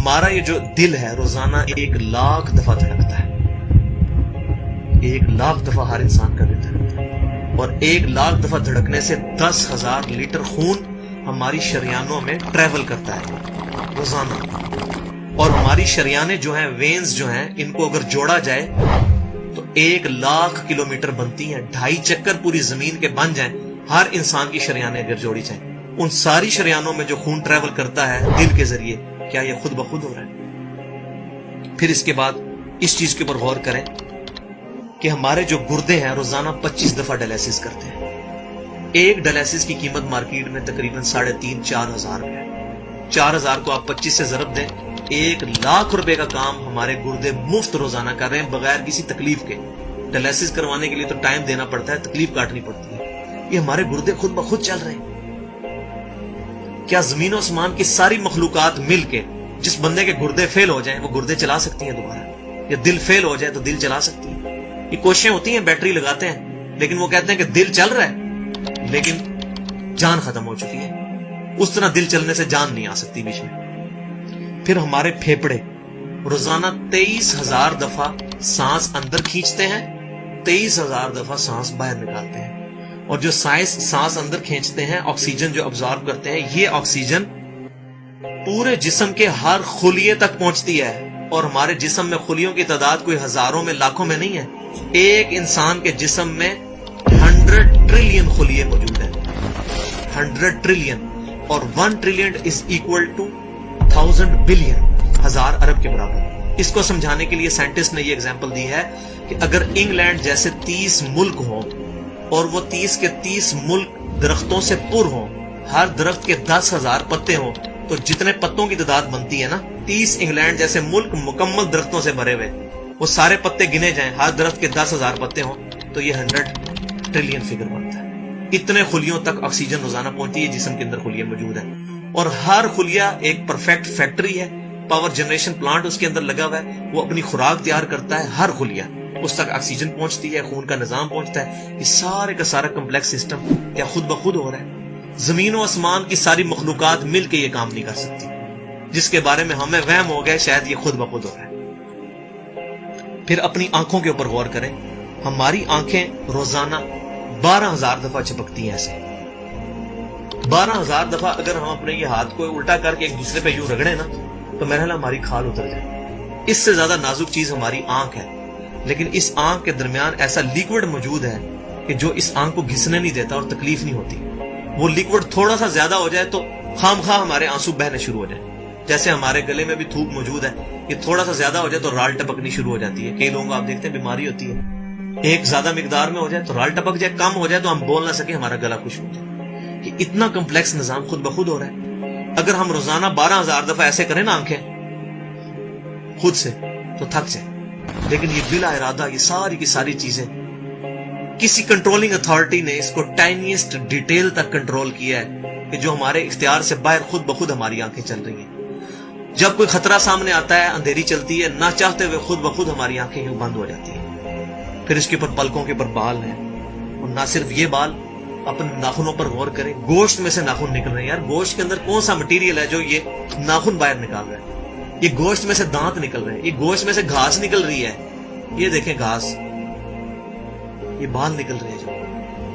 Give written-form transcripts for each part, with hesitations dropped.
ہمارا یہ جو دل ہے روزانہ 1,00,000 دفعہ دھڑکتا ہے. 1,00,000 دفعہ ہر انسان کا دل دھڑکتا ہے، اور 1,00,000 دفعہ دھڑکنے سے 10,000 لیٹر خون ہماری شریانوں میں ٹریول کرتا ہے روزانہ. اور ہماری شریانیں جو ہیں، وینز جو ہیں، ان کو اگر جوڑا جائے تو 1,00,000 کلومیٹر بنتی ہیں. 2.5 چکر پوری زمین کے بن جائیں ہر انسان کی شریانیں اگر جوڑی جائیں. ان ساری شریانوں میں جو خون ٹریول کرتا ہے دل کے ذریعے، کیا یہ خود بخود ہو رہا ہے؟ پھر اس کے بعد اس چیز کے اوپر غور کریں کہ ہمارے جو گردے ہیں روزانہ 25 دفعہ ڈائلیسس کرتے ہیں. ایک ڈائلیسس کی قیمت مارکیٹ میں تقریباً 3,500-4,000 روپے ہے. 4,000 کو آپ 25 سے ضرب دیں، 1,00,000 روپے کا کام ہمارے گردے مفت روزانہ کر رہے ہیں بغیر کسی تکلیف کے. ڈائلیسس کروانے کے لیے تو ٹائم دینا پڑتا ہے، تکلیف کاٹنی پڑتی ہے. یہ ہمارے گردے خود بخود چل رہے ہیں. کیا زمین و آسمان کی ساری مخلوقات مل کے جس بندے کے گردے فیل ہو جائیں وہ گردے چلا سکتی ہیں دوبارہ؟ یا دل فیل ہو جائے تو دل چلا سکتی ہے؟ یہ کوششیں ہوتی ہیں، بیٹری لگاتے ہیں، لیکن وہ کہتے ہیں کہ دل چل رہا ہے لیکن جان ختم ہو چکی ہے. اس طرح دل چلنے سے جان نہیں آ سکتی بیچ میں. پھر ہمارے پھیپڑے روزانہ 23,000 دفعہ سانس اندر کھینچتے ہیں، 23,000 دفعہ سانس باہر نکالتے ہیں. اور جو سانس اندر کھینچتے ہیں، آکسیجن جو ابزارب کرتے ہیں، یہ آکسیجن پورے جسم کے ہر خلیے تک پہنچتی ہے. اور ہمارے جسم میں خلیوں کی تعداد کوئی ہزاروں میں لاکھوں میں نہیں ہے. ایک انسان کے جسم میں 100 ٹریلین خلیے موجود ہیں. 100 ٹریلین، اور 1 trillion is equal to 1000 billion, 1000 ارب کے برابر. اس کو سمجھانے کے لیے سائنٹسٹ نے یہ ایگزامپل دی ہے کہ اگر انگلینڈ جیسے 30 ملک ہوں اور وہ 30 کے 30 ملک درختوں سے پر ہوں، ہر درخت کے 10,000 پتے ہوں، تو جتنے پتوں کی تعداد بنتی ہے نا، 30 انگلینڈ جیسے ملک مکمل درختوں سے بھرے ہوئے، وہ سارے پتے گنے جائیں، ہر درخت کے 10,000 پتے ہوں، تو یہ 100 ٹریلین فگر بنتا ہے. اتنے خلیوں تک آکسیجن روزانہ پہنچتی ہے. جسم کے اندر خلیے موجود ہیں، اور ہر خلیہ ایک پرفیکٹ فیکٹری ہے. پاور جنریشن پلانٹ اس کے اندر لگا ہوا ہے، وہ اپنی خوراک تیار کرتا ہے. ہر خلیہ اس تک آکسیجن پہنچتی ہے، خون کا نظام پہنچتا ہے. یہ سارے کا سارا کمپلیکس سسٹم کیا خود بخود ہو رہا ہے؟ زمین و آسمان کی ساری مخلوقات مل کے یہ کام نہیں کر سکتی، جس کے بارے میں ہمیں وہم ہو گیا شاید یہ خود بخود ہو رہا ہے. پھر اپنی آنکھوں کے اوپر غور کریں. ہماری آنکھیں روزانہ 12,000 دفعہ چپکتی ہیں. ایسے 12,000 دفعہ اگر ہم اپنے یہ ہاتھ کو الٹا کر کے ایک دوسرے پہ یوں رگڑیں نا، تو میرا خیال ہماری کھال اتر جائے. اس سے زیادہ نازک چیز ہماری آنکھ ہے. لیکن اس آنکھ کے درمیان ایسا لیکوڈ موجود ہے کہ جو اس آنکھ کو گھسنے نہیں دیتا اور تکلیف نہیں ہوتی. وہ لیکوڈ تھوڑا سا زیادہ ہو جائے تو خام خواہ ہمارے آنسو بہنے شروع ہو جائیں. جیسے ہمارے گلے میں بھی تھوک موجود ہے، یہ تھوڑا سا زیادہ ہو جائے تو رال ٹپکنی شروع ہو جاتی ہے. کئی لوگوں کو آپ دیکھتے ہیں بیماری ہوتی ہے، ایک زیادہ مقدار میں ہو جائے تو رال ٹپک جائے، کم ہو جائے تو ہم بول نہ سکیں، ہمارا گلا خشک ہو جائے. کہ اتنا کمپلیکس نظام خود بخود ہو رہا ہے. اگر ہم روزانہ 12,000 دفعہ ایسے کریں نا آنکھیں خود سے تو تھک جائیں. لیکن یہ بلا ارادہ یہ ساری کی ساری چیزیں کسی کنٹرولنگ اتھارٹی نے اس کو ٹائنیسٹ ڈیٹیل تک کنٹرول کیا ہے کہ جو ہمارے اختیار سے باہر خود بخود ہماری آنکھیں چل رہی ہیں. جب کوئی خطرہ سامنے آتا ہے، اندھیری چلتی ہے، نہ چاہتے ہوئے خود بخود ہماری آنکھیں یوں بند ہو جاتی ہیں. پھر اس کے اوپر پلکوں کے اوپر بال ہیں، اور نہ صرف یہ بال، اپنے ناخنوں پر غور کریں. گوشت میں سے ناخن نکل رہے ہیں. یار گوشت کے اندر کون سا مٹیریل ہے جو یہ ناخن باہر نکال رہا ہے؟ یہ گوشت میں سے دانت نکل رہے ہیں، یہ گوشت میں سے گھاس نکل رہی ہے. یہ دیکھیں گھاس، یہ بال نکل رہے ہیں. جو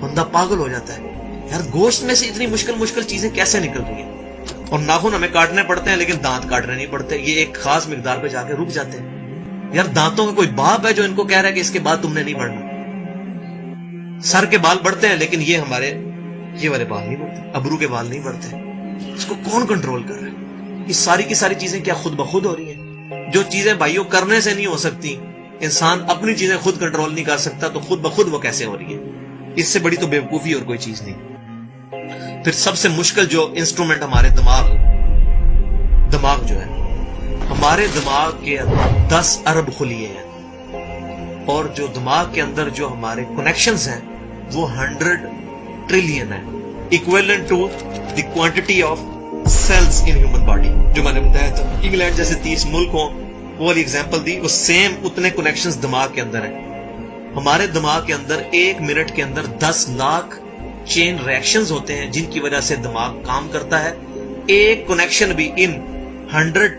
بندہ پاگل ہو جاتا ہے، یار گوشت میں سے اتنی مشکل چیزیں کیسے نکل رہی ہیں؟ اور ناخن ہمیں کاٹنے پڑتے ہیں لیکن دانت کاٹنے نہیں پڑتے. یہ ایک خاص مقدار پہ جا کے رک جاتے ہیں. یار دانتوں کا کوئی باپ ہے جو ان کو کہہ رہا ہے کہ اس کے بعد تم نے نہیں بڑھنا؟ سر کے بال بڑھتے ہیں لیکن یہ ہمارے یہ والے بال نہیں بڑھتے، ابرو کے بال نہیں بڑھتے. اس کو کون کنٹرول کر رہا ہے؟ یہ ساری کی ساری چیزیں کیا خود بخود ہو رہی ہیں؟ جو چیزیں بھائیوں کرنے سے نہیں ہو سکتی، انسان اپنی چیزیں خود کنٹرول نہیں کر سکتا، تو خود بخود وہ کیسے ہو رہی ہے؟ اس سے بڑی تو بیوقوفی اور کوئی چیز نہیں. پھر سب سے مشکل جو انسٹرومنٹ ہمارے دماغ جو ہے، ہمارے دماغ کے اندر 10 ارب خلیے ہیں، اور جو دماغ کے اندر جو ہمارے کنیکشنز ہیں وہ 100 ٹریلین ہیں، equivalent to the quantity of cells in human body. جو میں نے بتایا تھا انگلینڈ جیسے 30 ملک ہوں، وہ والی ایگزامپل دی، وہ سیم اتنے کنیکشنز دماغ کے اندر ہیں. ہمارے دماغ کے اندر 1 منٹ کے اندر 10 لاکھ چین ریئیکشنز ہوتے ہیں جن کی وجہ سے دماغ کام کرتا ہے. ایک کنیکشن بھی ان 100